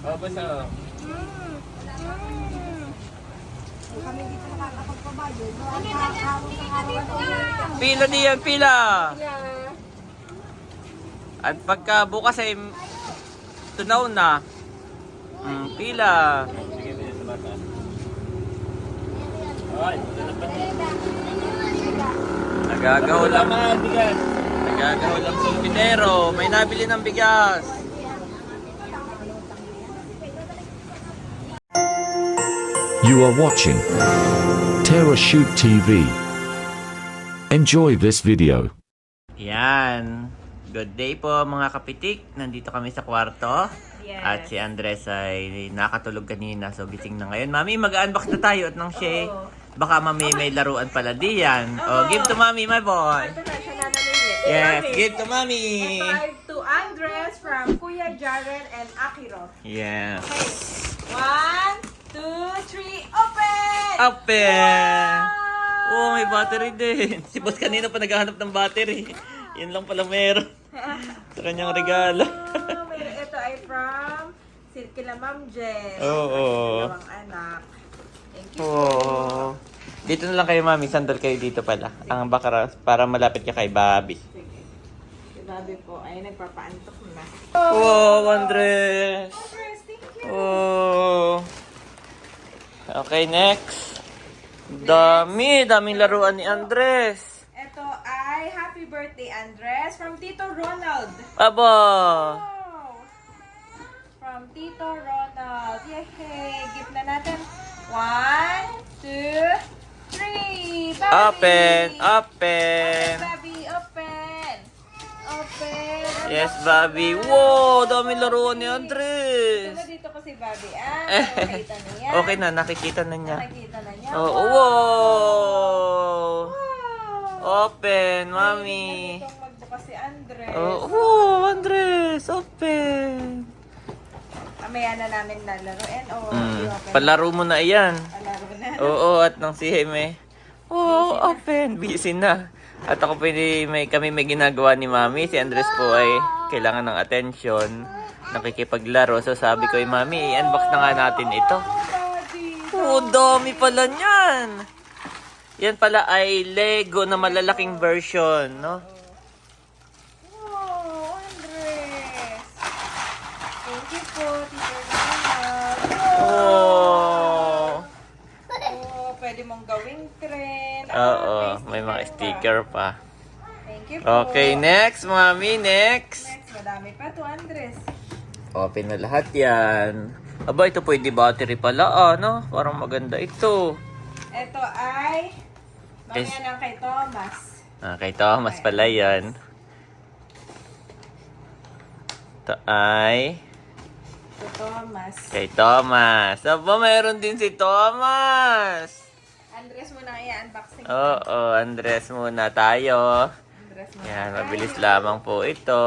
Oh, basta. Kami dito nakakapagpabayo. Araw-araw. Pila diyan, pila. At pagka bukas ay tunaw na. Pila. Sige, sige, sa bata. Ay, Nagagahol lang. mga bigas. Nagagahol lang sa pinero. May nabili ng bigas. You are watching Terra Shoot TV. Enjoy this video. Yan. Good day po mga kapitik. Nandito kami sa kwarto. Yes. At si Andres ay nakatulog kanina. So gising na ngayon. Mami, mag-unbox na tayo at ng shake. Baka mami may laruan pala diyan. Oh, give to mami, my boy. Ito na siya nanamili. Yes, give to mami. Ito ay to Andres from Kuya Jaren and Akiro. Yes. Okay. 1, 2, 3, open! Open! Wow! Oh, may battery din. Si boss kanina pa naghahanap ng battery. Yan lang pala meron. Sa kanyang regalo. Ito ay from Kila Ma'am Jess. Oo. Dalawang anak. Thank you. Oh. Dito na lang kayo, mami. Sandal kayo dito pala. Ang bakaras para malapit ka kay Bobby. Sige. Si Bobby po ay nagpapaantok na. Wow, Andres. Andres, thank you. Oh. Okay, next. Daming laruan ni Andres. Ito ay Happy Birthday Andres from Tito Ronald. Aba. Wow! From Tito Ronald. Yay! Gift na natin. 1, 2, 3. Bobby! Open, open. Bobby, open. Open. Yes, Bobby. Wow, daming laruan ni Ito Andres. na dito ko si Bobby. Nakikita niya. Okay na, nakikita na niya. Nakikita na niya. Oh, wow. Wow! Open, mami. Itong magbukas si Andres. Oh, wow, Andres. Open. Mamaya na namin lalaroin. Palaro mo na iyan. Palaro na. Oo, at nang si Heme. Oh, open. Busy na. At ako kami may ginagawa ni Mami. Si Andres po ay kailangan ng attention. Nakikipaglaro. So sabi ko, Mami, i-unbox na nga natin ito. Oh, dami pala niyan. Yan pala ay Lego na malalaking version, no? Wow, Andres. Thank you po, Tito Ronald. Oh. Oh, pwede mong gawing trend. Oo, may mga sticker pa. Thank you po. Okay, next, Mami, next. Next, madami pa to, Andres. Open na lahat yan. Aba, ito pwede battery pala, no? Parang maganda ito. Ito ay Yes. mamaya lang kay Thomas. Kay Thomas pala yan. Ito ay To Thomas. kay Thomas. Aba, mayroon din si Thomas. Andres muna i-unboxing. Oo, Andres muna tayo. Andres muna. Yan, mabilis lamang po ito.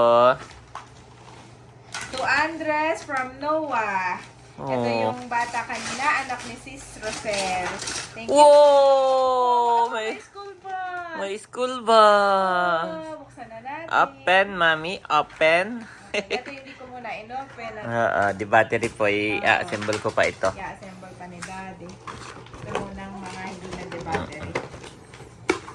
To Andres from Noah. Ito Oh. yung bata kanina, anak ni Sis Rosel. Thank you. Wow! May May, school ba? may school ba? Buksan na natin. Open, Mami. Open. Ito yung hindi ko muna inopen. Di battery po. I-assemble ko pa ito. I-assemble pa ni Daddy. Ito munang mga hindi na de battery.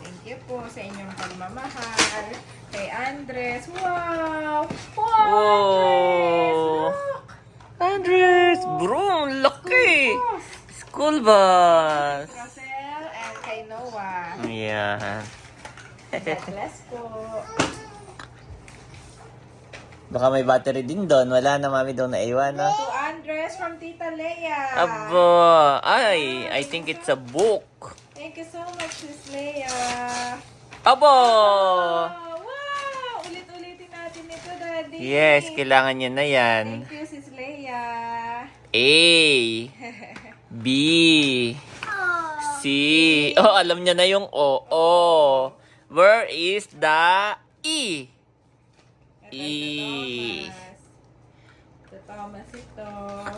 Thank you po sa inyong pagmamahal. Kay Andres. Wow! Wow! Wow! Andres! Andres! Bro, ang laki! Look! School bus! Rosel and kay Noah. Ayan. God bless po. Baka may battery din doon. Wala na, Mami, doon naiwan, no? To Andres from Tita Leia. Aba! Ay, I think it's a book. Thank you so much, Sis Leia. Aba! Wow! Ulit-ulitin natin ito, Daddy. Yes, kailangan niya na yan. Thank you, Sis Leia. A, B, C. Oh, alam niya na yung O. O. Where is the E? E. Ito, Thomas ito.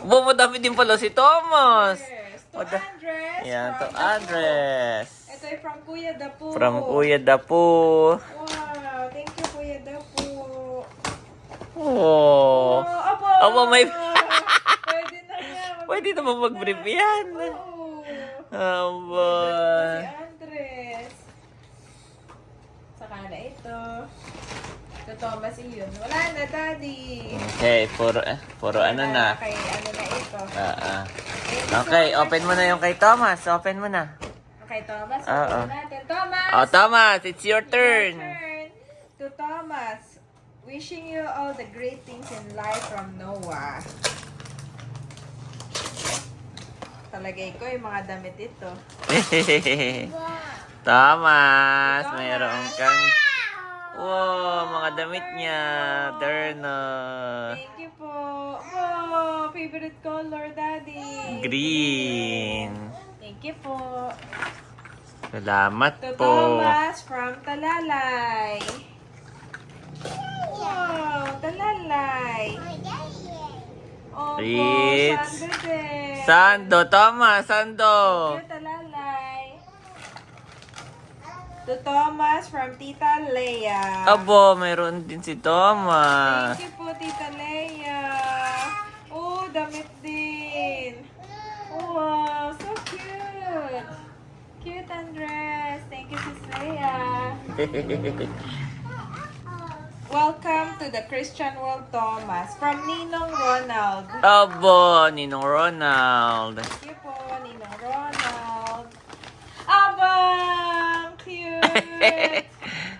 Wow, madami din pala si Thomas. Yes. To Andres. Yan, to from Dapo. Andres. Ito ay from Kuya Dapo. From Kuya Dapo. Wow, thank you, Kuya Dapo. Oh. Abo! Aba, may... Pwede Pwede naman mag-brief yan. Oo. Aba. Si Andres. Saka na ito. Ito Thomas yun. Wala na, Daddy. Okay, puro ano na. Kay ano na ito. Okay, open mo na yung kay Thomas. Open mo na. Kay Thomas. Oo. Open natin. Thomas! Oh, Thomas, it's your turn. Turn to Thomas. Wishing you all the great things in life from Noah. Talagay ko yung mga damit ito. Thomas, mayroon kang... Wow, mga damit niya. Terno. Thank you po. Wow, favorite color, Daddy. Green. Thank you po. Salamat To po. Thomas from Talalay. Wow, Talalay. Opo, Ritz. Sando din. Sando, Thomas, Sando. Thank you, Talalay. To Thomas from Tita Leia. Abo, mayroon din si Thomas. Thank you po, Tita Leia. Oh, damit din. Oh, wow, so cute. Cute, Andres. Thank you, Sis Leia. Welcome to the Christian World, Thomas. From Ninong Ronald. Abo, Ninong Ronald. Thank you po, Ninong Ronald. Abang! Cute!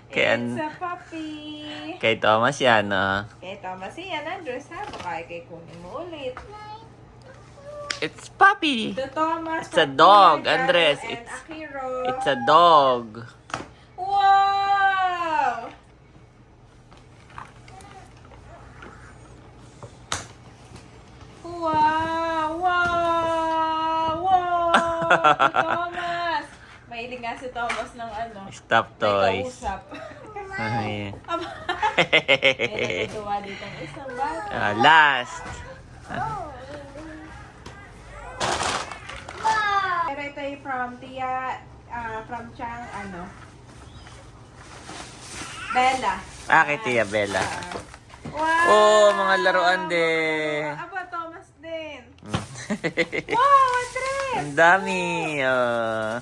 Kaya- It's a puppy. Kay Thomas yan, ah. Okay, Thomas, yan, Andres, ha? Baka kay kunin mo ulit. It's puppy. To Thomas It's a from dog, Kuya Andres. Jaro and It's- Akiro. It's a dog. Wow! Wow! Wow! Wow! To Thomas! Mahilig nga si Thomas ng ano. Stop May toys. kausap. Ay. Aba, may natutuwa dito ng isang bata. Last. Pero ito ay from Tia, from Chang, ano, Bella. Kay Tia Bella. Wow! Oh, mga laruan din. Aba, Thomas din. Wow, Andres! Ang dami. Oh,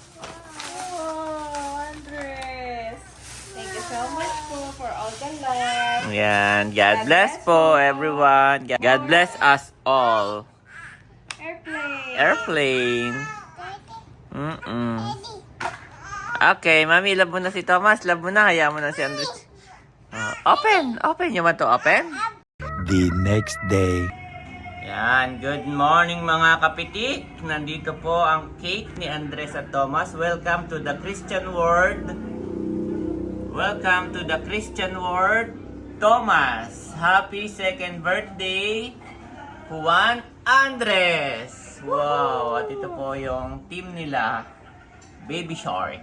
Andres. Thank you so much po for all the love. Yan. God bless po, everyone. God bless us all. Airplane. Airplane. Okay, Mami, love mo na si Thomas. Love mo na. Hayaan mo na si Andres. Open. Open. You want to open? The next day. Yan. Good morning, mga kapitik. Nandito po ang cake ni Andres at Thomas. Welcome to the Christian World. Welcome to the Christian World. Thomas, happy second birthday, Juan Andres. Wow, at ito po yung team nila, Baby Shark.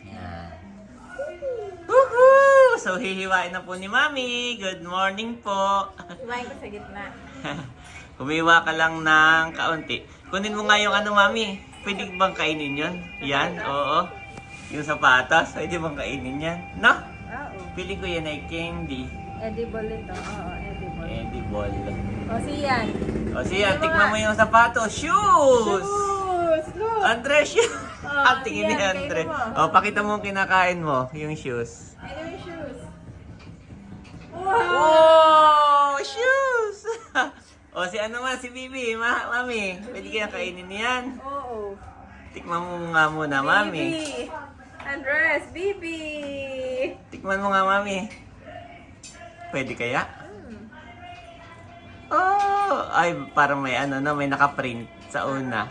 Yan. Woohoo! So, hihiwain na po ni Mami. Good morning po. Kumain ko sa gitna. Humiwa ka lang ng kaunti. Kunin mo nga yung ano, Mami. Pwede bang kainin yun? Yan, oo. Yung sapatos, pwede bang kainin yan? No? Oo. Feeling ko yan ay candy. Edible ito. Oo, edible. Edible. O, siyan. O siya, tikman mo yung sapatos. Shoes! Shoes! Look! Andres, shoes! Oh, At tingin ni yan, Andre. kainin mo. O, pakita mo yung kinakain mo, yung shoes. Ano yung shoes? Wow! Oh, shoes! O, si ano nga, si Bibi, Mami. Pwede kaya kainin niyan. Oo. Tikman mo nga muna, Mami. Bibi! Andres, Bibi! Tikman mo nga, Mami. Pwede kaya? Oh, ay parang may ano na, may naka-print sa una.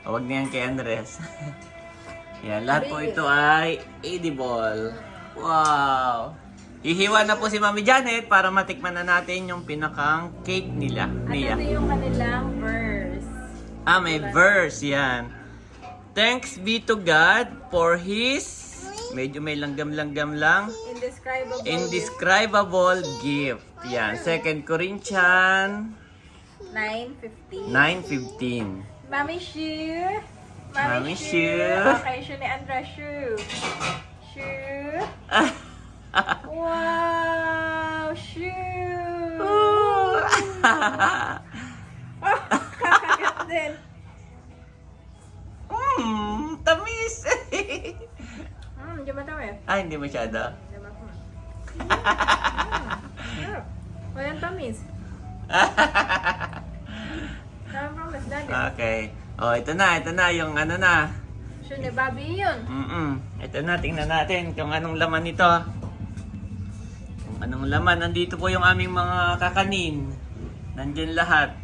Huwag niyan kay Andres. Yan, lahat po ito ay edible. Wow! Hihiwa na po si Mami Janet para matikman na natin yung pinakang cake nila. At Niya. ito yung kanilang verse. May verse yan. Thanks be to God for His, medyo may langgam-langgam lang, indescribable gift. Yan, 2 Corinthians 9:50. 9:15. Mami shoe. Mami shoe. Okay, shoe ni Andres shoe. Shoe. Wow, shoe. Ah, hindi masyado. Walang tamis. Walang promise, daddy. Okay. Oh, ito na yung ano na. Sure ni Bobby yun. Ito na, tingnan natin kung anong laman nito. Kung anong laman. Nandito po yung aming mga kakanin. Nandyan lahat.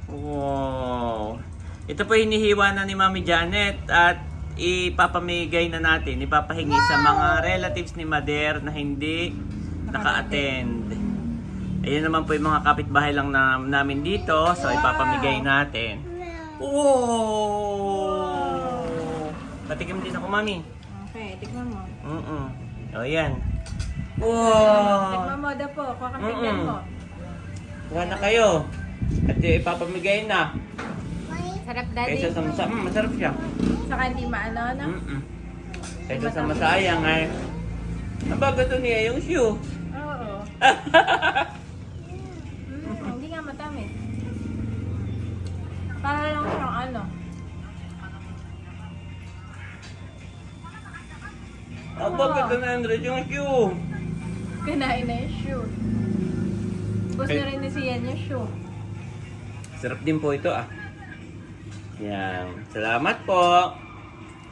Wow. Ito po hinihiwa na ni Mami Janet at ipapamigay na natin. Ipapahingi sa mga relatives ni Mother na hindi naka-attend. Ayun naman po yung mga kapitbahay lang namin dito. So ipapamigay natin. Wow! Patikim din ako, Mami. Okay, tikman mo. O yan. Wow! Tikman mo daw po. Kakatingnan mo. Kuha na kayo. At ipapamigay na. Sarap, daddy. Kaysa sa masarap siya. Saka hindi maano, no? Kaysa sa masayang ay. Nabaga to niya yung shoe. Oo. Hindi nga matamis. Para lang siyang ano. Nabaga to na Andres yung shoe. Kinain na yung shoe. Gusto na rin ni Sian yung shoe. Sarap din po ito ah. Yan. Salamat po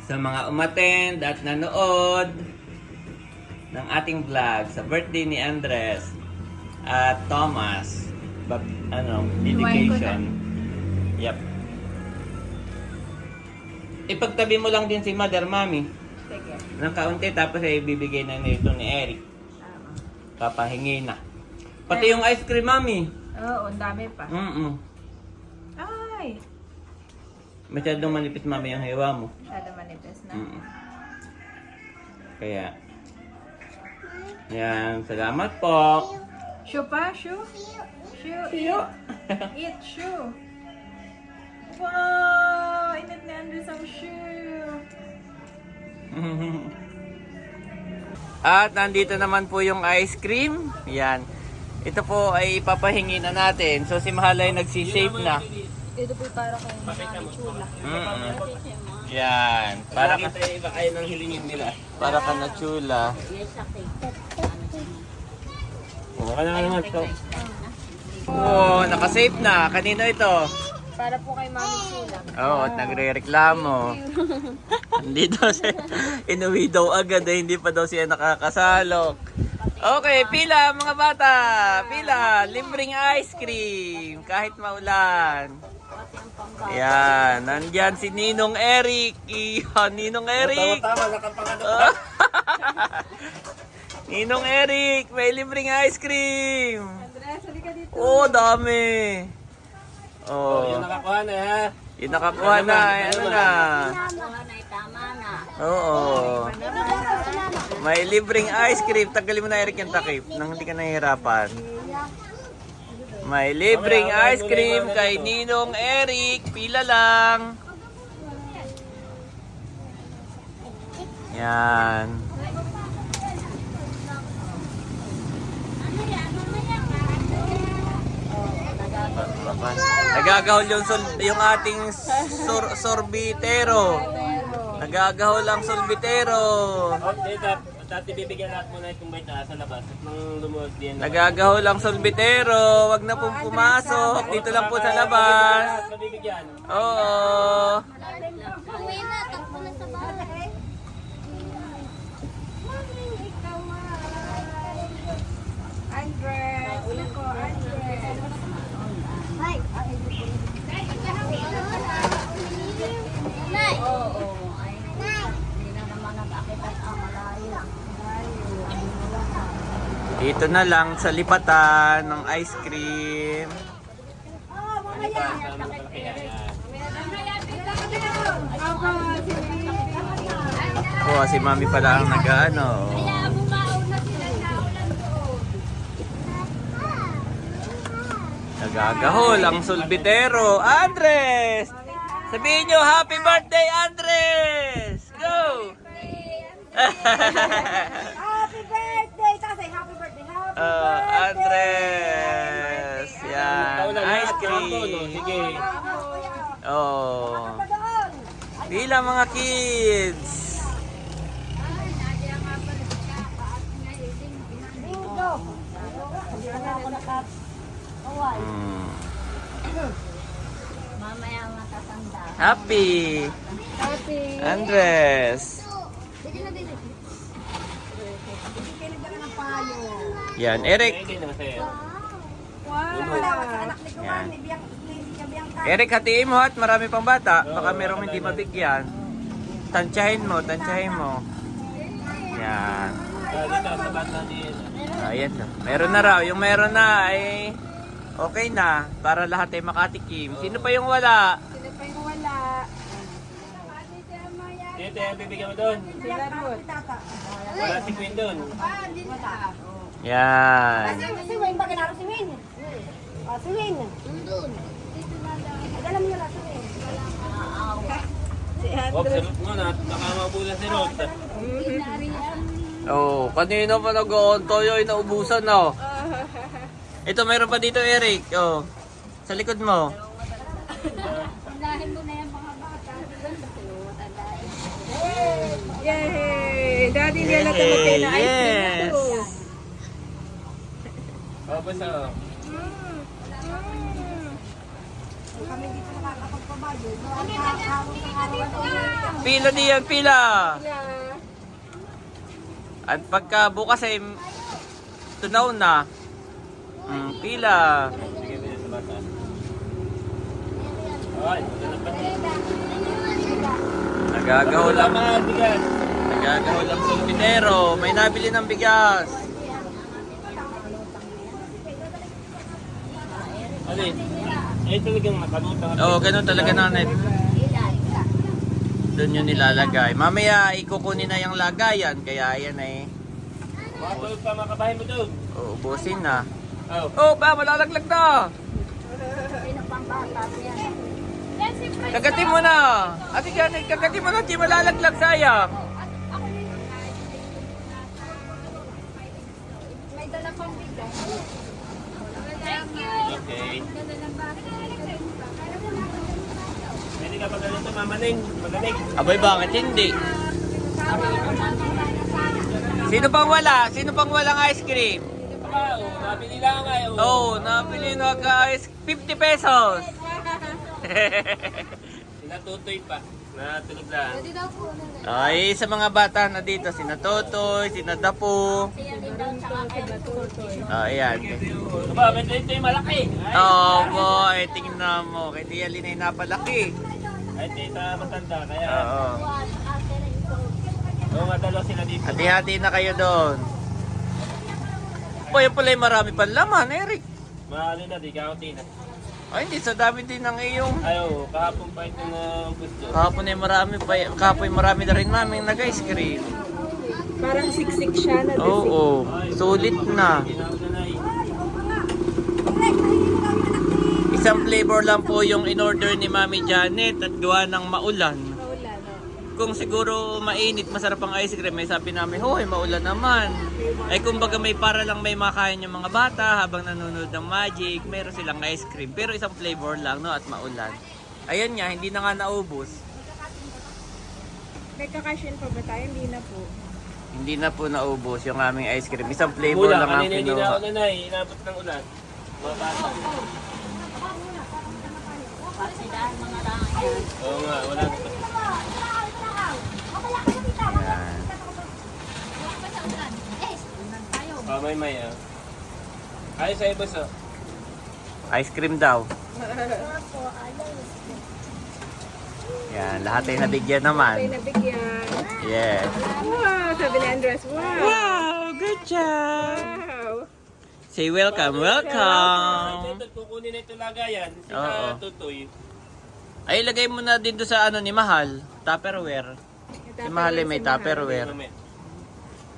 sa mga umattend at nanood ng ating vlog sa birthday ni Andres at Thomas. Dedication. Yep. Ipagtabi mo lang din si Mother, Mami. Sige. Ng kaunti tapos ay bibigay na nito ni Eric. Papahingi na. Pati yung ice cream, Mami. Oo, ang dami pa. Ay! Masyadong manipis, Mami, yung hiwa mo. Masyado manipis na. Kaya, yan. Salamat po. Shoe pa? Shoe? Shoe. Eat. Eat shoe. Wow! Init ni Andres ang shoe. At nandito naman po yung ice cream. Yan. Ito po ay ipapahingi na natin. So si Mahalay nagsisave na. Ito po para kay Mami Chula. Yan. Para ka iba kayo ng hilingin nila. Para ka na chula. Oh, ano naman to? Oh, nakasave na. Kanino ito? Para po kay Mami Chula. Oo, at nagre-reklamo. Hindi daw siya, inuwi daw agad hindi pa daw siya nakakasalok. Okay, pila mga bata! Pila! Libreng ice cream! Kahit maulan. Yan, nandyan si Ninong Eric. Ninong Eric! Tama, nakapangano. Ninong Eric, may libreng ice cream! Andres, halika dito. Oh, dami! Oh, Yung nakakuha na ha. yung nakakuha na, ano na? Oo. May libreng ice cream. Tagalin mo na, Eric, yung takip nang hindi ka nahihirapan. May libreng ice cream kay Ninong Eric. Pila lang. Yan. Nagagahol yung ating sorbitero. Nagagahol ang sorbitero. Dati bibigyan natin muna itong bait sa labas. At nang lumuwag din. Nagagahol ang sorbitero. Wag na pong pumasok. Dito lang po sa labas. Mabibigyan. Oo. Andres, ulit ko, Andres. Dito na lang sa lipatan ng ice cream. Oh, si Mami pala ang nag-ano. Nagagahol ang solbitero. Andres! Sabihin nyo, happy birthday, Andres! Go! Happy birthday! Tatay, happy birthday! Happy Andres! Yan, ice cream. Sige. Oh. Pila mga kids. Mm. Mamaya matatanda. Happy! Happy. Andres! Yan, Eric! Hindi naman sa'yo. Yan. Eric, hatiin mo at marami pang bata. Baka merong hindi mabigyan. Tansyahin mo, tansyahin mo. Yan. Dito, sa bata din. Ayan na. Meron na raw. Yung meron na ay okay na. Para lahat ay makatikim. Sino pa yung wala? Sino pa yung wala? Dito, bibigyan mo doon. Sila Ruth. Wala si Queen doon. Yan. Si Wayne ba ganaro si Wayne? Oh, si Wayne. Nandun. Alam niyo na si Wayne. Si Oh, si Andres. Ruth mo na. Nakamabulan si Ruth. Oh, kanina pa nag-oontoy ay naubusan na. Ito, meron pa dito, Eric. Oh. Sa likod mo. Unahin mo na yung mga bata. Yay! Daddy nila tumatay na ice cream na Yes. to. Oh, basta. Pila diyan, pila. Yeah. At pagka bukas ay tunaw na. Pila. Sige, bigyan sa bata. Ay, magandang pa. Nagagahol ang Mga bigas. nagagahol ang sulpidero. May nabili ng bigas. Ano yun? Eh, talagang nakalutang. Oo, ganun talaga nanay. Doon yun nilalagay. Mamaya ikukunin na yung lagayan. Kaya yan ay Makatulog pa mga kabahay mo doon. uubusin na. Oh. Oh, pa, malalaglag na. Kagatin mo na. Ate Janet, kagatin mo na. Di malalaglag, sayang. May dala pang bigas. Thank you. Okay. Hindi ka pagaling mamaning. Magaling. Abay, bakit hindi? Sino pang wala? Sino pang walang ice cream? Aba, oh, nabili lang nga. Oh, nabili na guys. 50 pesos. Sinatutoy pa. Natulog lang. Ay, sa mga bata na dito, sina Totoy, sina Dapo. Oh, ayan. Aba, ito yung malaki. Ay, Oh, boy, tingnan mo. Kay Tia Lina ay napalaki. ay tita matanda. Kaya, Oo. oo nga dalawa sila dito. Hati-hati na kayo doon. Boy, pala marami pa laman, Eric. Mahalo na, di kaunti na. Ay, hindi, sa dami din ng iyong. Ayaw, kahapon pa ito na gusto. Kahapon ay marami pa, kahapon ay marami na rin namin nag-ice cream. Parang siksik siya na Oo, sulit na. Tinawag na na eh. Isang flavor lang po yung in-order ni Mami Janet at gawa ng maulan. Maulan, no? Kung siguro mainit, masarap ang ice cream, may sabi namin, hoy, maulan naman. Ay kumbaga may para lang may makain yung mga bata habang nanonood ng Magic, meron silang ice cream. Pero isang flavor lang, no, at maulan. Ayun nga, hindi na nga naubos. May kakashin pa ba tayo? Hindi na po. Hindi na po naubos yung aming ice cream. Isang flavor Mula, lang ang kanina hindi na kinuha. ako na eh. Inabot ng ulan. Mga bata. Oo nga, wala na. Ayan. May ah. Ayos sa'yo, boss oh. Ice cream daw. Yan, lahat ay nabigyan Tayo naman. nabigyan. Yes. Wow! Sabi ni Andres, wow! Wow, good job. Wow! Say welcome, Ay, welcome. ito, kukunin na ito lagayan. Oo. Sina Tutoy. Ay, ilagay mo na dito sa ano ni Mahal, Tupperware. Si Mahal ay may Tupperware.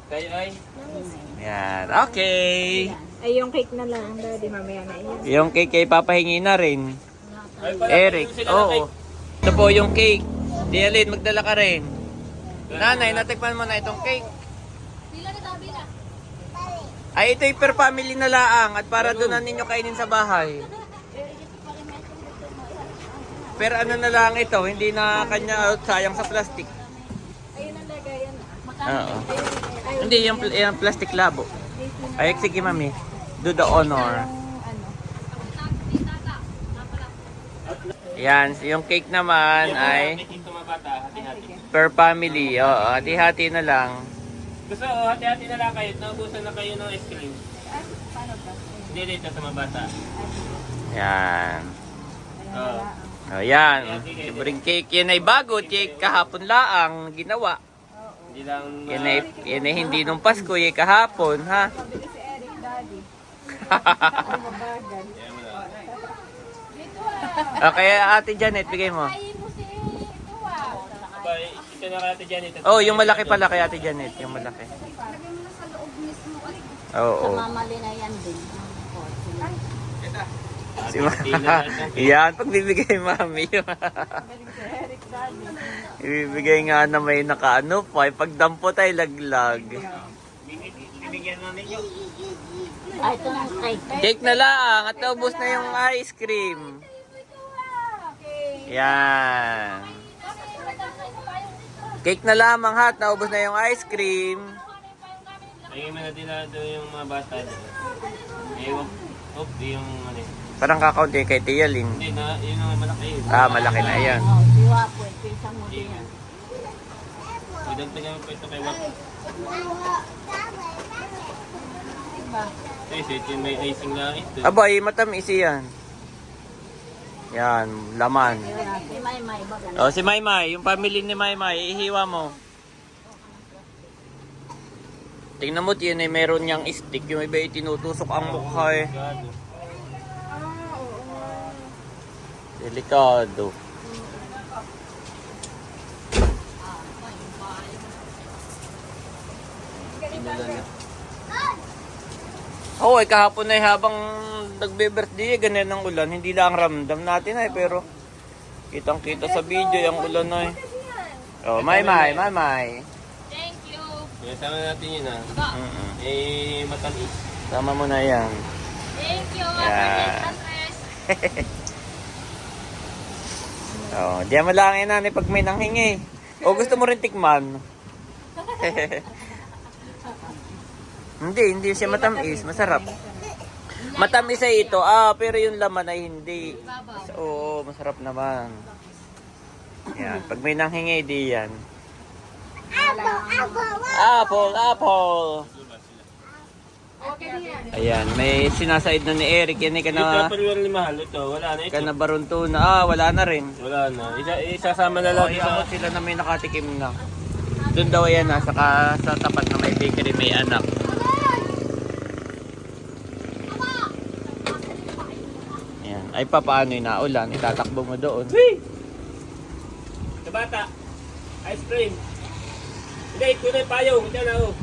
Kayo ay? Yan, okay. Ay, yung cake na lang, daddy, mamaya na yun. Yung cake ay papahingi na rin. Ay, pala, Eric, sila na oo. Ito po yung cake. Dialin, magdala ka rin. Nanay, natikman mo na itong cake. Ay, ito yung per family na laang at para doon na ninyo kainin sa bahay. Pero ano na lang ito, hindi na kanya sayang sa plastic. Ayun ang lagayan. Oo. Hindi, yung plastic labo. Ay, sige mami. do the honor. Ano? Yan, yung cake naman ay May kinto mga bata, hati-hati. per family. Oo, hati-hati na lang. Gusto, hati-hati na lang kayo. Naubusan na kayo ng ice cream. Paano ba? Hindi dito sa mga bata. Yan. Oo. O yan, libreng cake. Yan ay bago, cake kahapon laang ginawa. Hindi lang... Yan ay hindi nung Pasko, yan kahapon, ha? Mabili si Eric, daddy. Ay, mabagal. O, kaya Ate Janet, bigay mo. Abay, ito na kaya ito dyan. Ito. Oh, yung malaki pala kay Ate Janet, yung malaki. Lagay mo na sa loob mismo. Oo. Mamali na yan din. Si yan, pagbibigay mami. Galing si Eric, daddy. Ibibigay nga na may nakaano pa, pagdampo tayo laglag. Bibigyan namin yung... Ay, ito ng cake. Cake na lang, at naubos na yung ice cream. Yan. Cake na lamang ha, at naubos na yung ice cream. Ayun mo na din na doon yung mga bata. Ewan. Yung ano yun. Parang kakaunti kay Tia Lynn. Hindi na, yun ang malaki yun. Ah, malaki na yan. Oh, siwa po. Pisang mo din yan. Idagdagan mo po ito kay Wap. Kasi ito yung may icing na ito. Abay, matamis yan. Yan, laman. Si Maymay, baga na. O, si Maymay, yung family ni Maymay, ihiwa mo. Tingnan mo, yun ay meron niyang stick. Yung iba ay tinutusok ang mukha eh. Gado. Delikado. Oo, kahapon ay habang nagbe-birthday, ganyan ang ulan. Hindi lang ramdam natin ay, pero kitang kita sa video yung ulan ay. Oh, Maymay. Kaya sama natin yun ah. Mm-mm. Eh, matamis. Sama mo na yan. Thank you. Yan. Oh, diyan mo lang yan nanay pag may nanghingi. O gusto mo rin tikman? hindi siya matamis, masarap. Matamis ay ito, pero yung laman ay hindi. Oo, masarap naman. Yan, pag may nanghingi, di yan. Apple. Ayan, may sinasaid na ni Eric. Yan ay Ito kana, pa rin mahal. Ito, wala na ito. kana barunto na. Wala na rin. Wala na. Isasama na lang Oh, isa. iabot sila na may nakatikim na. Doon daw yan saka sa tapat na may bakery may anak. Ayan. Ay paano yung naulan? Itatakbo mo doon. Sa bata, ice cream. Hindi, ito na yung payong. Ito na oh.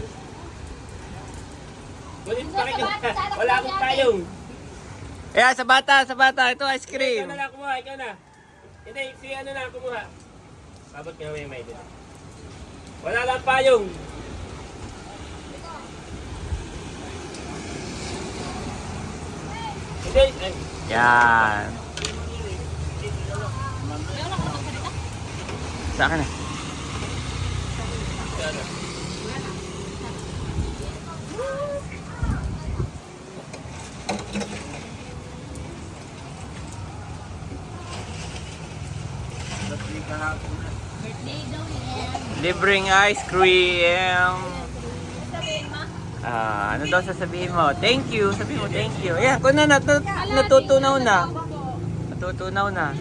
Wala akong payong. Ayan, sa bata. Ito ice Ikaw cream. na lang kumuha, ikaw na. Hindi, si ano na kumuha. Babot ka na may dito. Wala lang payong. Hindi, ay. Yan. Sa akin na. Libreng ice cream. Ano daw sasabihin mo? Thank you. Sabihin mo thank you. Ayan, kung na natutunaw na. Natutunaw na.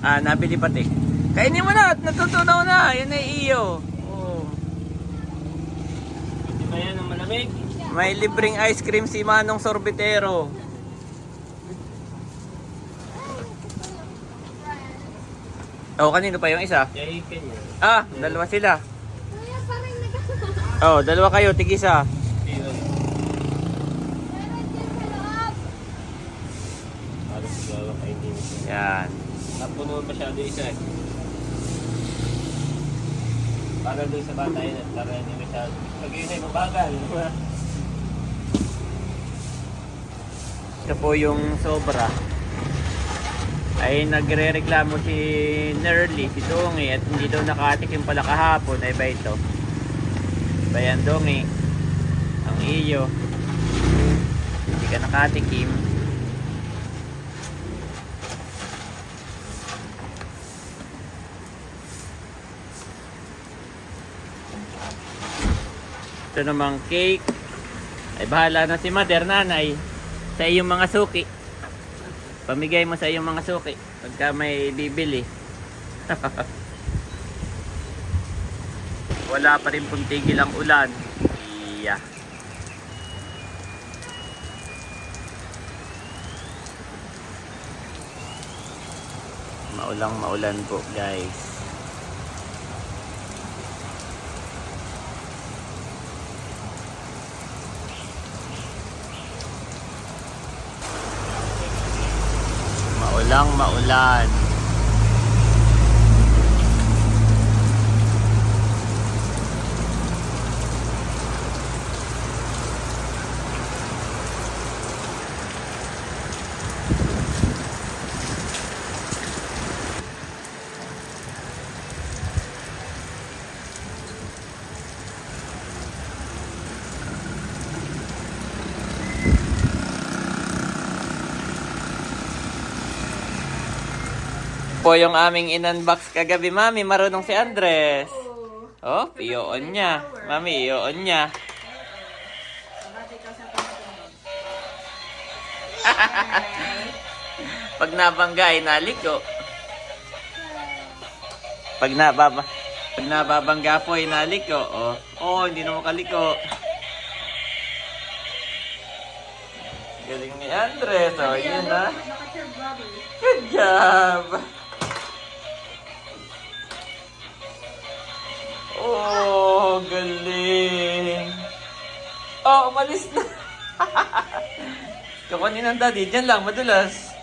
Nabili pati. Kainin mo na. Natutunaw na. Yan ay iyo. Oh. Hindi ba yan ang malamig? May libreng ice cream si Manong Sorbetero. Kanino pa yung isa? Yahikin niya. Dalawa sila. Dalawa kayo, tig-isa. Parang siguro kayo din. Yan. Napuno masyado isa eh. Para doon sa bata yun at para hindi masyado. Pag yun ay mabagal. Ito po yung sobra. Ay nagre-reklamo si Nerly, si Dongi, at hindi daw nakatikim pala kahapon. Ay ba ito? Bayan Dongi. Ang iyo. Hindi ka nakatikim. Ito namang cake. Ay bahala na si Mother, nanay. Sa iyong mga suki. Pamigay mo sa iyong mga suki. Pagka may bibili. Wala pa rin pong tigil ang ulan. Iya. Maulang-maulan po, guys. Maulang-maulan. Po yung aming in-unbox kagabi, Mami. Marunong si Andres. Oh, iyoon niya. Mami, iyoon niya. Pag nabangga ay naliko. Pag nababangga po ay naliko. Oh, hindi na makaliko. Galing ni Andres. Oh, yun na. Good job. Oh, galing. Oh, umalis na. Kukunin ng daddy. Diyan lang, madulas.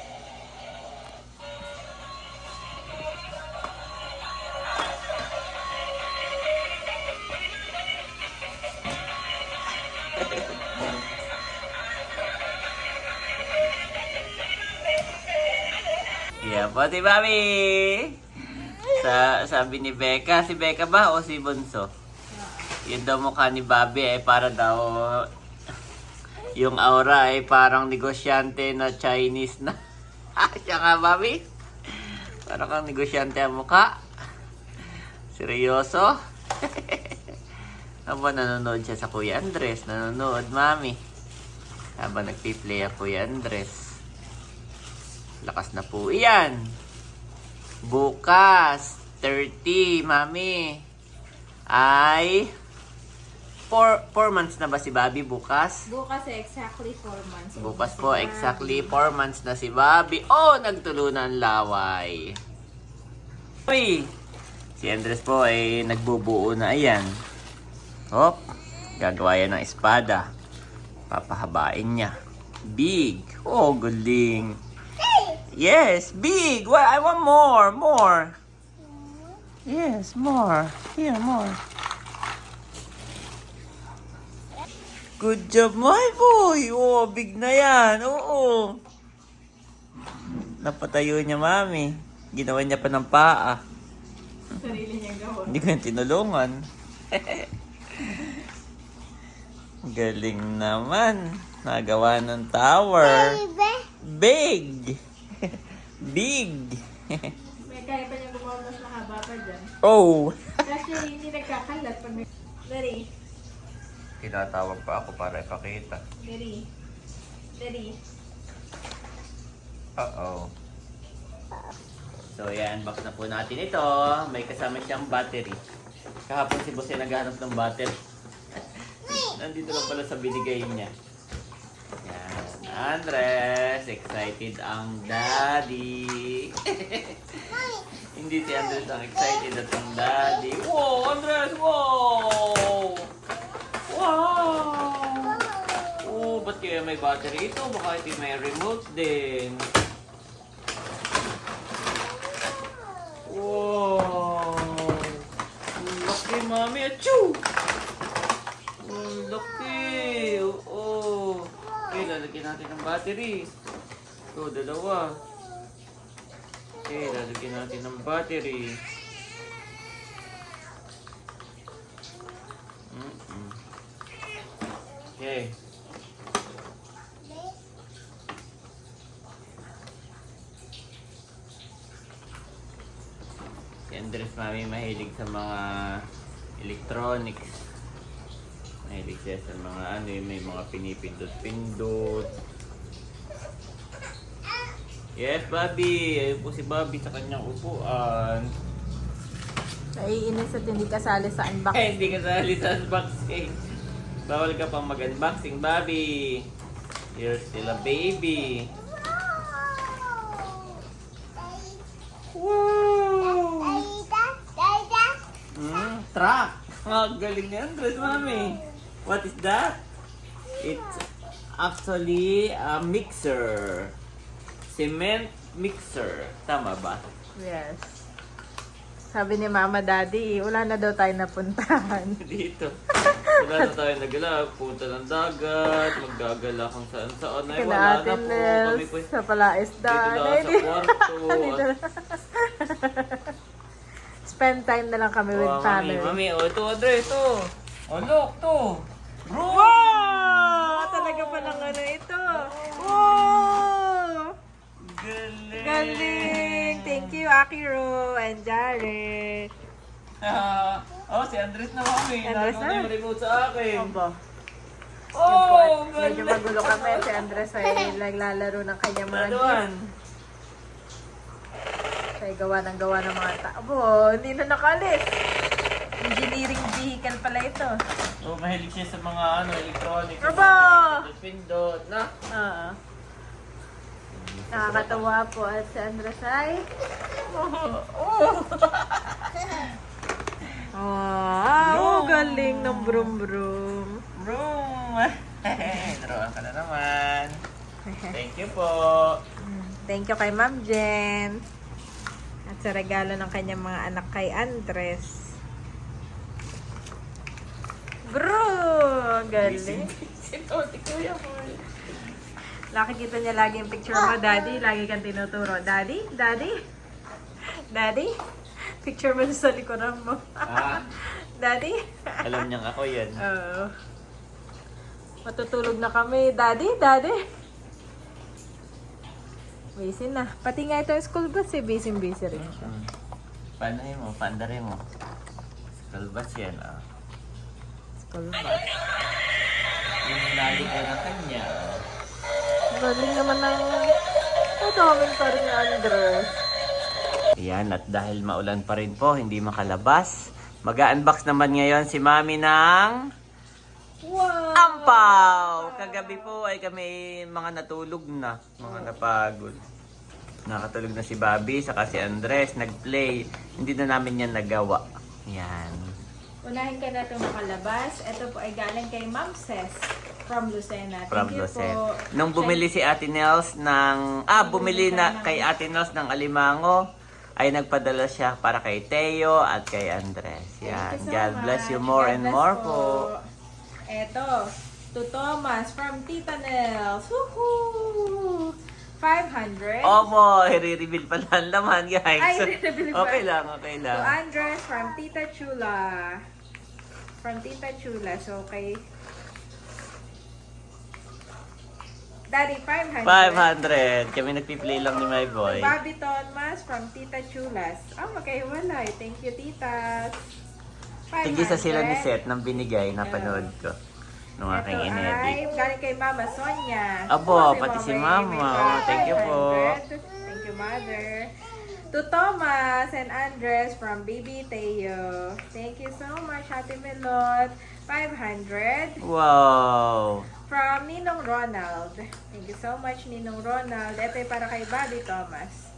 Yeah, pati Mami. Sabi ni Becca, si Becca ba o si Bunso? Yun daw mukha ni Bobby ay para daw yung aura ay parang negosyante na Chinese na. Siya nga, Bobby? Parang kang negosyante ang mukha. Seryoso? Habang nanonood siya sa Kuya Andres, nanonood, Mami. Habang nagpi-play ang Kuya Andres. Lakas na po iyan. Bukas, 30, Mami, ay 4 months na ba si Bobby bukas? Bukas exactly 4 months. Bukas po, exactly 4 months na si Bobby. Oh, nagtulunan laway. Uy, si Andres po ay nagbubuo na ayan. Hop, gagawa yan ng espada. Papahabain niya. Big. Oh, galing. Yes, big. Well, I want more. Yes, more. Here, more. Good job, my boy. Oh, big na yan. Oo. Napatayo niya, Mami. Ginawa niya pa ng paa. Sarili niyang gawa. Hindi ko yung tinulungan. Galing naman. Nagawa ng tower. Big. Big. May kaya pa niyang gumawa mas mahaba pa dyan. Oh. Kasi hindi nagkakalat pag may... Dari. Tinatawag pa ako para ipakita. Dari. Uh-oh. So, yan. Unbox na po natin ito. May kasama siyang battery. Kahapon si Boss ay naghanap ng battery. Nandito lang pala sa binigay niya. Yan. Andres. Excited ang daddy. Hindi si Andres ang excited at ang daddy. Wow! Andres! Wow! Wow! Oh, ba't kaya may battery ito? Baka ito may remote din. Wow! Ang laki, Mami. Achoo! Ang laki. Oo. Okay, lalagyan natin ng battery. Ito, dalawa. Okay, lalagyan natin ng battery. Okay. Si Andres Mami mahilig sa mga electronics. Mahilig siya sa mga ano, yung may mga pinipindot-pindot. Yes, Bobby. Ayun po si Bobby sa kanyang upuan. Naiinis at hindi kasali sa unboxing. Eh, hindi ka sali sa unboxing. Bawal ka pang mag-unboxing, Bobby. You're still a baby. Wow! Truck! Galing yan, Andres, Mami. What is that? It's actually a mixer. Cement mixer. Tama ba? Yes. Sabi ni Mama Daddy, wala na daw tayo napuntahan. Dito. Wala na tayo nagala. Punta ng dagat. Maggagala kung saan saan. Ay, wala na po. Kami po Sa palaisda. dito lang sa kwarto. Spend time na lang kami with family. Mami, oh, ito, Andre, ito. Oh, look, to. Bro! Wow! Talaga palang ano ito. Wow! Galing! Galing! Thank you, Akiro and Jared. Oh, si Andres na, Mami. Andres Nagawa na. yung remote sa akin. Opo. Oh, Medyo magulo kami. Si Andres ay naglalaro ng kanyang mga Naduan. Ay, gawa ng mga tao. Hindi na nakalis. Engineering vehicle pala ito. Oh, mahilig siya sa mga electronics. Aba! Pindot, na. Oo. Nakakatawa po at si Andres ay... Oh, galing ng brum-brum. Room! Naroon ka na naman. Thank you po. Thank you kay Ma'am Jen. At sa regalo ng kanyang mga anak kay Andres. Bro! Galing. Sino si Kuya mo? Nakikita niya lagi yung picture mo, Daddy. Lagi kang tinuturo. Daddy? Daddy? Daddy? Picture mo sa likuran mo. Ah, Daddy? alam niyang ako yan. Oo. Matutulog na kami. Daddy? Daddy? Busy na. Pati nga ito yung school bus eh. Busy rin siya. Paano mo? Pandari mo. Kalbas yan, ah. School bus. Yung lali ka na kanya. Galing naman ng... Madaming pa rin yung Andres. Ayan, at dahil maulan pa rin po, hindi makalabas. Mag-unbox naman ngayon si Mami ng... Wow! Ampaw! Kagabi po ay kami mga natulog na. Mga napagod. Nakatulog na si Bobby, saka si Andres, nag-play. Hindi na namin yan nagawa. Yan. Unahin ka na ito makalabas. Ito po ay galing kay Ma'am Ces from Lucena. Thank From you Lucena. po. Nung bumili si Ate Nels ng... bumili na kay Ate Nels ng alimango, ay nagpadala siya para kay Teo at kay Andres. Yan. Thank you so God bless you much. more God and bless more po. Eto, to Thomas from Tita Nels. Woohoo! 500. Opo, i-reveal pa lang ang laman, guys. Ay, i-reveal pa. Okay lang, okay To lang. Andres from Tita Chula. From Tita Chula. So, kay Daddy, 500. 500. Kami nagpi-play lang ni my boy. Bobby Thomas from Tita Chulas. Magkahiwalay. Thank you, titas. 500. Tigisa sila ni Seth nang binigay, napanood ko. Nung aking Ito inedit. ay galing kay Mama Sonia. Abo, Si pati si Mama Mama. Amy, Oh, thank you po. 500. Thank you, Mother. To Thomas and Andres from Baby Teo. Thank you so much, Happy Melot. 500. Wow. From Ninong Ronald. Thank you so much, Ninong Ronald. Ito ay para kay Bobby Thomas.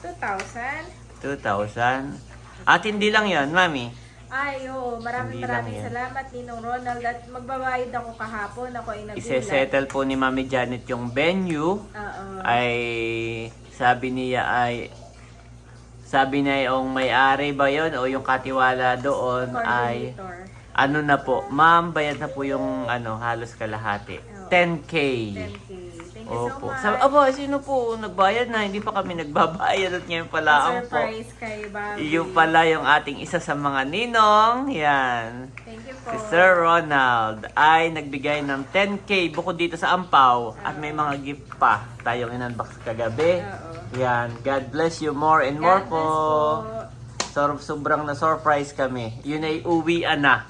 2,000. 2,000. At hindi lang yan, Mami. Ay, oo. Hindi lang Maraming yan. salamat, Ninong Ronald. At magbabayad ako kahapon. Ako ay nagulat. Ise-settle po ni Mami Janet yung venue. Oo. Ay sabi niya yung may-ari ba yun o yung katiwala doon ay Coordinator. ano na po, ma'am, bayad na po yung halos kalahati. Oo. 10K. 10K. Thank Thank you so Opo. much. Aba, sino po nagbayad na? Hindi pa kami nagbabayad at ngayon pala ang po. Surprise kay Bobby. Yung pala yung ating isa sa mga ninong. Yan. Thank you po. Si Sir Ronald ay nagbigay ng 10K bukod dito sa Ampaw at may mga gift pa tayong in-unbox kagabi. Oo. Yan. God bless you more and more God po. bless po. Sobrang na-surprise kami. Yun ay uwian na.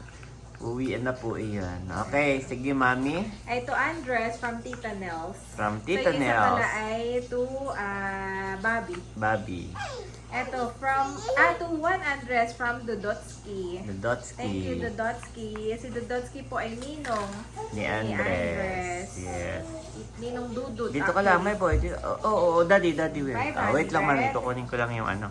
Uwian na po iyan. Okay, sige mami. Ay, to Andres from Tita Nels. From Tita So, yung isa Nels. pala ay to Bobby. Bobby. Ito, to Juan Andres from Dodotsky. Dodotsky. Thank you, Dodotsky. Si Dodotsky po ay ninong Ni Andres. Yes. Ninong Dudut. Dito ka lang, may boy. Oo, daddy, wait. 500. Wait lang mami, kukunin ko lang yung ano.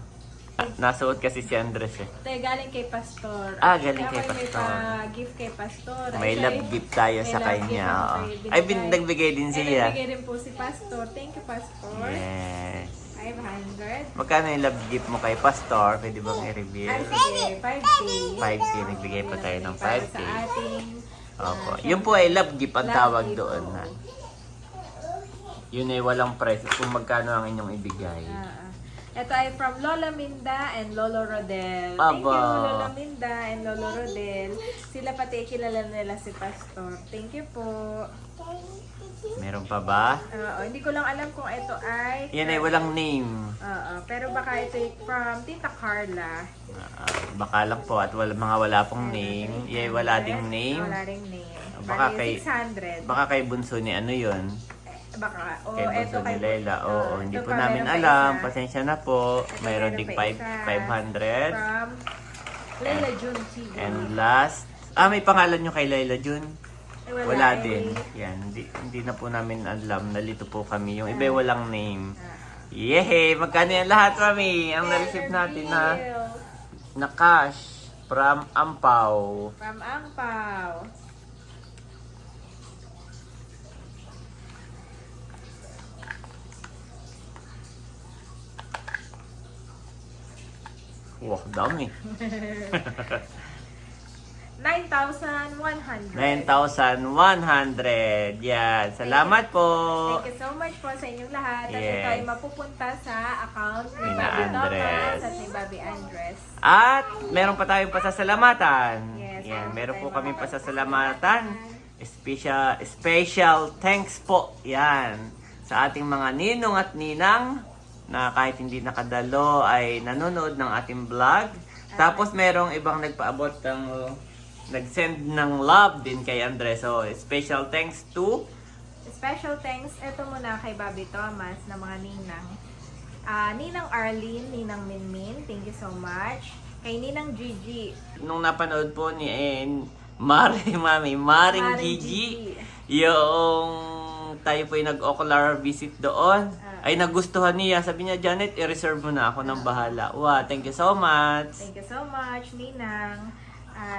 Nasuot kasi si Andres eh. Ito ay galing kay Pastor. Galing kay Kaya Pastor. May pa-gift kay Pastor. May Ay, love siya ay- gift tayo may sa love kanya. gift ako oo. kay Ay, binigay. nagbigay din Ay, siya. nagbigay rin po si Pastor. Thank you, Pastor. Yes. 500. Magkano yung love gift mo kay Pastor? Pwede bang i-review? Ay, sige. 5K. 5K, nagbigay pa tayo ng Para 5K. sa ating... Opo. Yun po ay love gift ang Love tawag gift, doon. oo. Ha? Yun ay walang price kung magkano ang inyong ibigay. Ito ay from Lola Minda and Lolo Rodel. Thank you, Aba. Lola Minda and Lolo Rodel. Sila pati kilala nila si Pastor. Thank you po. Meron pa ba? Hindi ko lang alam kung ito ay... Yan ay walang name. pero baka ito ay from Tita Carla. Baka lang po at wala pong name. Yan wala ding name. Wala ring name. Baka Bali, kay- 600. Baka kay bunso ni ano yun. Baka. O, Kay bunso ito ni Lela. Oo, hindi ito po pa, namin meron pa alam. isa. Pasensya na po. Ito, Mayroon meron ding pa isa. 500. From Layla June Chigo. And last. May pangalan nyo kay Layla June? Wala din. Yan. Hindi na po namin alam. Nalito po kami. Yung iba walang name. Yehey! Magkano yan lahat, mami? Ang na-receive natin na cash from Ampaw. From Ampaw. Wow, dami. 9,100. 9,100. Yan. Salamat po. Thank you so much po sa inyong lahat. At Yes. ito ay mapupunta sa account ni Nina Bobby Andres. Thomas at ni Bobby Andres. At meron pa tayong pasasalamatan. Yes, Yan, meron po tayong kami mga pasasalamatan. Special thanks po. Yan. Sa ating mga ninong at ninang na kahit hindi nakadalo ay nanonood ng ating vlog. Tapos merong ibang nagpaabot ng nag-send ng love din kay Andres. So, special thanks to Special thanks, ito muna kay Bobby Thomas na mga ninang. Ninang Arlene, Ninang Minmin, thank you so much. Kay Ninang Gigi. nung napanood po ni Maring Gigi, yung tayo po yung nag-ocular visit doon, ay nagustuhan niya. Sabi niya, Janet, i-reserve mo na ako ng bahala. Wow, thank you so much. Thank you so much, Ninang.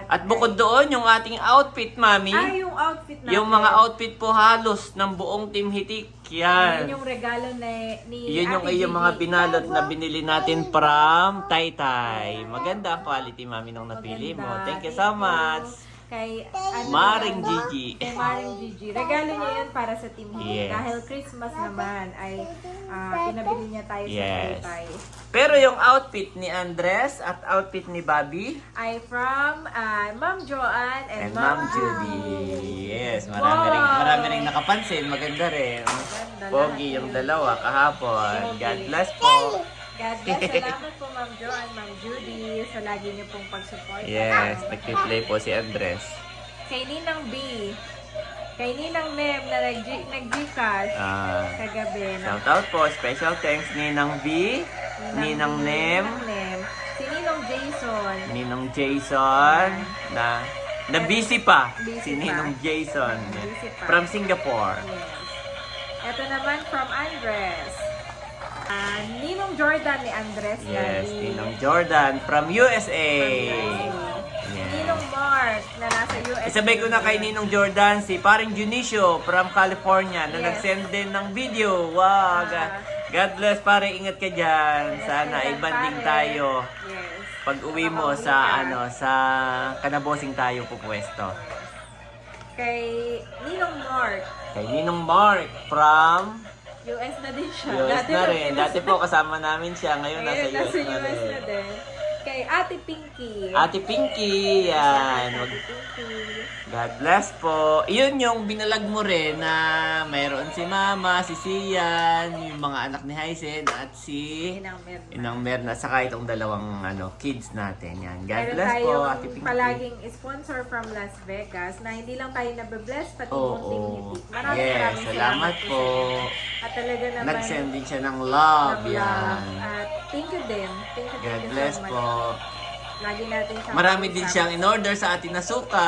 At bukod doon, yung ating outfit, mami. yung outfit natin. Yung mga outfit po halos ng buong Team Hitik. Yan. Yun yung regalo ni Yun yung Ate iyong Gigi. mga binalot na binili natin from Taytay. Maganda ang quality, mami, nung napili mo. Maganda. Thank you so much. Kay Maring Gigi. Kay Maring Gigi. Regalo niya yun para sa Team Hitik. Yes. Dahil Christmas naman ay pinabili niya tayo Yes. sa Taytay. Pero yung outfit ni Andres at outfit ni Bobby Ay from Ma'am Joanne and and, Ma'am Judy. Yes, marami ring nakapansin. Maganda rin. Maganda Pogi lahat yung yun. dalawa kahapon. Pogi. God bless po. God bless. Salamat po Ma'am Joanne, Ma'am Judy sa lagi niyo pong pag-support. Yes, nag-play po si Andres. Kay Ninang B. Kay Ninang Nem na nag-Gcash kagabi. Shout out po. Special thanks Ninang B, Ninang Nem, Si Ninong Jason. Ninong Jason, na busy pa. Busy Si pa. Ninong Jason Busy pa. from Singapore. Yes. Ito naman from Andres. Ninong Jordan ni Andres. Yes, lagi. Ninong Jordan from USA. Yes. Ninong Mark na nasa USA. Isabay ko na kay Ninong Jordan si paring Junicio from California na Yes. nag-send din ng video. Wow! God bless pare, ingat ka dyan. Sana ay banding tayo. Yes. Pag uwi mo sa sa Kanabosing tayo pupwesto. Kay Ninong Mark Kay Ninong Mark from US na din siya. US na rin. Dati po kasama namin siya. Ngayon nasa Ngayon, US nasa na US na rin. din. Kay Ate Pinky. Ate Pinky, yan. Ate Pinky. God bless po. Iyon yung binalag mo rin na mayroon si Mama, si Sian, yung mga anak ni Hysen at si Inang Merna. Inang Merna, saka itong dalawang kids natin. Yan. God Meron bless po, tayong Ate Pinky. palaging sponsor from Las Vegas na hindi lang tayo nabe-bless, pati Oo. yung Team Hitik. Maraming Yes, maraming salamat po. At talaga naman, Nag-send din siya ng love. ng Yan. love. At thank you din. Thank you, God thank you bless so much. po. Lagi natin siyang Marami din kausap. siyang in-order sa atin na suka.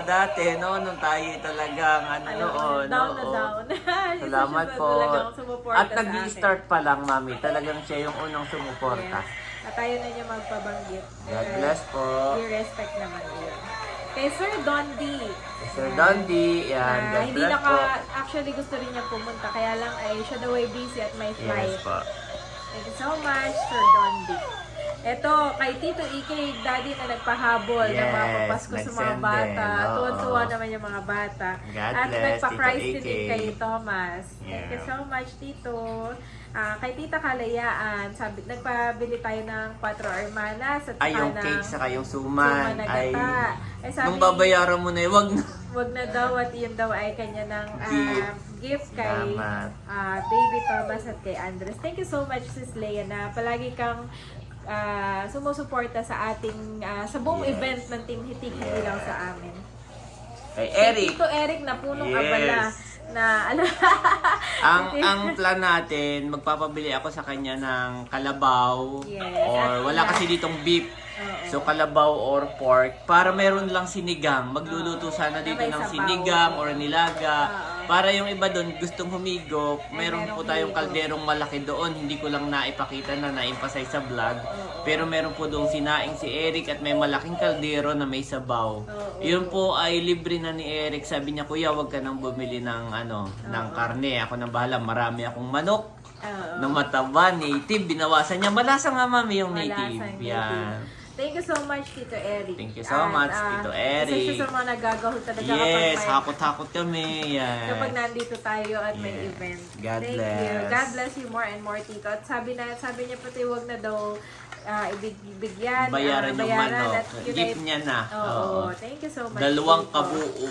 Dati, nung tayo talagang noon. Down na oo. down. Isa Salamat siya po. talagang sumuporta At sa nag-i-start pa lang, Mami. Talagang siya yung unang akin. sumuporta. Yes. At tayo na niya magpabanggit. God bless po. We respect naman yun. Kay Sir Don D. Sir Dondi, yan. God Hindi bless po. actually gusto rin niya pumunta. Kaya lang ay siya daw ay busy at may flight. Yes po. Thank you so much, Sir Don D. Ito, kay Tito Ike, Daddy na nagpahabol na Yes, mga papasko sa mga nag-send bata. din, oo. Tuwan-tuwa naman yung mga bata. God At bless, nagpa-Christ Tito din Ike. kay Thomas. Thank Yeah. you so much, Tito. Kay Tita Kalayaan, sabi, nagpabili tayo ng 4 hermanas at Ay, yung ng cake saka yung suman suman. na Ay, gata. Ay, sabi, nung babayaran mo na, wag na. wag na daw at yun daw ay kanya ng gift kay Salamat. Baby Thomas at kay Andres. Thank you so much, Sis Leia, na palagi kang sumusuporta sa ating sa buong Yes. event ng Team Hitik, hindi lang sa amin. Kay Kay Eric. Tito Eric na punong Yes. abala na ang plan natin, magpapabili ako sa kanya ng kalabaw Yes. or wala kasi ditong beef. Oo. So kalabaw or pork para meron lang sinigang. Magluluto sana dito may ng sabaw. sinigang or nilaga. Oo. Para yung iba doon gustong humigop, meron po merong tayong higop. kalderong malaki doon. Hindi ko lang naipakita na na-emphasize sa vlog. Pero meron po doong sinaing si Eric at may malaking kaldero na may sabaw. Oo. Yun po ay libre na ni Eric. Sabi niya, "Kuya, wag ka nang bumili ng ng karne. Ako nang bahala. Marami akong manok Oo. na mataba, native. Binawasan niya. Malasa nga, Mami, yung Malasa, native. native. Yan. Thank you so much, Tito Eric. Thank you so much, Tito Eric. Isa siya sa mga nagagahol talaga Yes, kapag hakot-hakot kami. Yan. kapag nandito tayo at may Yes. event. God Thank bless. you. God bless you more and more, Tito. At sabi niya pati wag na daw ibigyan, Bayaran yung manok. at yun Gift ay- niya na. Oo. Thank you so much. Dalawang Tito. kabuo.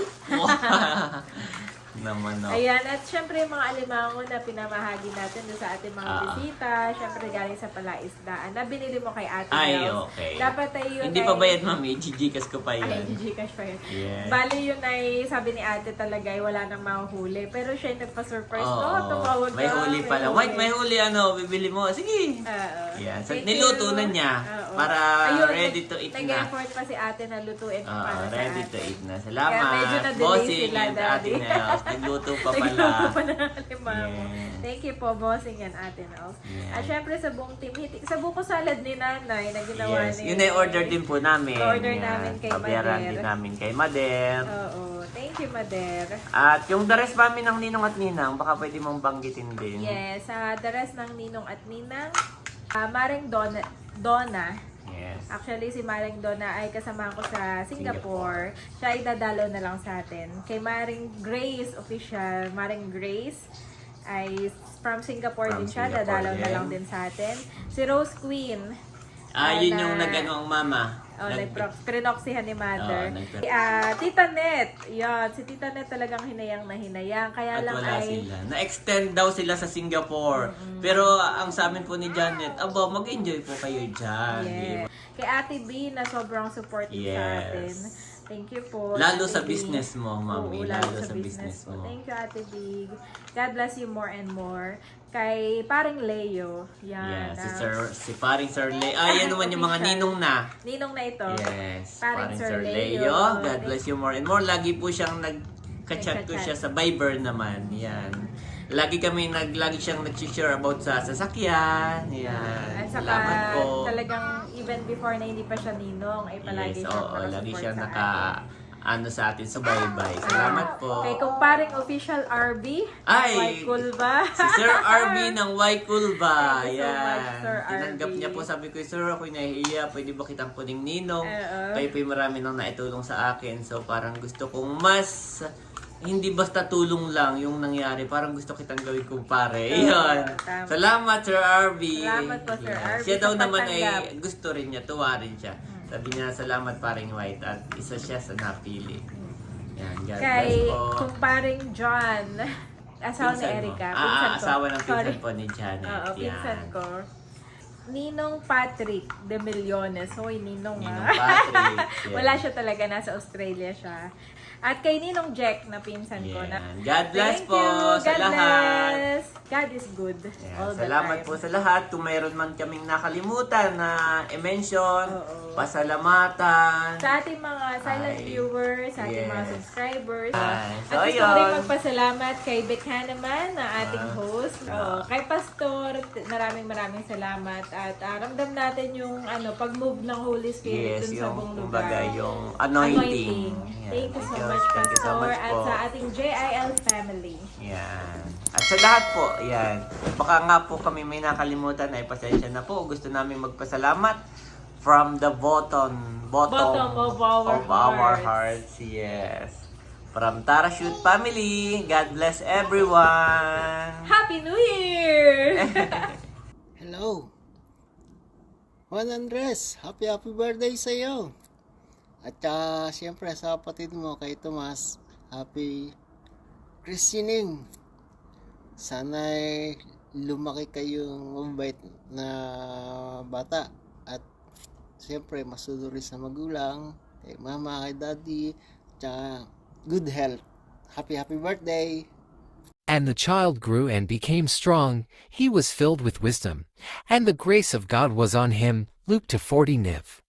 na manok. Ayan, at syempre yung mga alimango na pinamahagi natin doon sa ating mga bisita, syempre galing sa palaisdaan na binili mo kay Ate Ay, Nels. okay. Dapat ay yun Hindi pa bayad, Mami. Gigikas ko pa Ay, yan. Gcash pa yun. Yes. Bali yun ay, sabi ni ate talaga ay wala nang mahuhuli. Pero siya yung nagpa-surprise. Oo. No, tumawag May ka, huli pala. White, may huli bibili mo. Sige. Oo. Yan. So, Thank niluto you. na niya Oo. para Ayun, ready to eat na. Nag-effort pa si ate na lutuin para sa Ready ate. to eat na. Kaya Salamat. medyo na-delay Bossing sila, and Daddy. Ate Nels. Nagluto pa pala. Nagluto pa ng alimango. Yes. Thank you po, bossing yan, Ate Nels. Yes. At syempre sa buong team, sa buko salad ni Nanay na ginawa Yes. ni... Yun ay order din po namin. Order Yan. namin kay Pabayaran Mader. din namin kay Mader. Oo. Thank you, Mader. At yung the rest mami ng Ninong at Ninang, baka pwede mong banggitin din. Yes, the rest ng Ninong at Ninang, Maring Donna. Yes. Actually, si Maring Donna ay kasama ko sa Singapore. Siya ay dadalaw na lang sa atin. Kay Maring Grace, official, Maring Grace, ay from Singapore From din siya. Singapore Dadalaw na din. lang din sa atin. Si Rose Queen. Yun na- yung nag-ano ang mama. Oh, prinoxihan ni Mother. Oo, Tita Net. Yan, si Tita Net talagang hinayang na hinayang. Kaya At lang wala ay... sila. Na-extend daw sila sa Singapore. Pero ang sa amin po ni Janet, mag-enjoy po kayo dyan. Yeah. Kay Ate B na sobrang supportive sa Yes. atin. Thank you po. Lalo Ate sa B. business mo, Oo, Mami. lalo sa business mo. Thank you, Ate Big. God bless you more and more. Kay paring Leo. Yan. Yeah, si paring Sir Leo. Yan naman yung mga ninong na. Ninong na ito. Yes, Paring paring Sir Sir Leo. Leo. God bless you more and more. Lagi po siyang nagka-chat ko siya sa Viber naman. Yan. Lagi siyang nag-share about sa sasakyan. Yan. At saka Salamat po. talagang even before na hindi pa siya ninong, ay palagi Yes, siyang lagi support siyang sa sa atin sa bye-bye. Salamat po. Kay kumparing official RB. Ay! Kulba. Si Sir RB ng Waikulba. Thank you so much, Sir Tinanggap RB. niya po. Sabi ko, Sir, ako'y nahihiya. Pwede ba kitang puning ninong? Oo. Kayo po'y marami nang naitulong sa akin. So, parang gusto kong mas hindi basta tulong lang yung nangyari. Parang gusto kitang gawin kumpare. Ayun. tama. Salamat, Sir Arby. Salamat po, Sir Arby, Siya daw sa naman pagtanggap. ay gusto rin niya, tuwa rin siya. Sabi niya, salamat paring White at isa siya sa napili. Yan, God bless Kay po. kumparing John. Asawa ni Pinsan mo. Erica. Pinsan ko. Asawa ng pinsan Sorry. po ni Janet. Oo, pinsan Yan. ko. Ninong Patrick de Millones. Hoy, Ninong Ninong ah. Patrick, yes. Wala siya talaga. Nasa Australia siya. At kay Ninong Jack na pinsan ko. Na, Yan. God bless Thank po you. sa God lahat. bless. God is good. Ayan, All the salamat time. po sa lahat. Kung mayroon man kaming nakalimutan na i-mention, Oo. pasalamatan. Sa ating mga silent Ay, viewers, sa ating mga yes. subscribers. Ay, so At gusto ko rin ayun. magpasalamat kay Becca naman, na ating host. Ah. Kay Pastor, maraming salamat. At ramdam natin yung pag-move ng Holy Spirit Yes, dun sa yung buong kumbaga lugar. yung anointing. Yan. Thank you so much, Thank you so Pastor. much At po. sa ating JIL family. Yan. At sa lahat po, yan. Baka nga po kami may nakalimutan ay pasensya na po. Gusto namin magpasalamat from the bottom Bottom of our hearts. Yes. From Tara Shoot family, God bless everyone. Happy New Year! Hello! Juan Andres, happy birthday sa iyo. At siyempre sa kapatid mo kay Tomas, happy christening. Sana'y lumaki kayong mabait na bata. At siyempre masuduri sa magulang, kay mama, kay daddy, at good health. Happy birthday! And the child grew and became strong, he was filled with wisdom, and the grace of God was on him. Luke 2:40 Niv.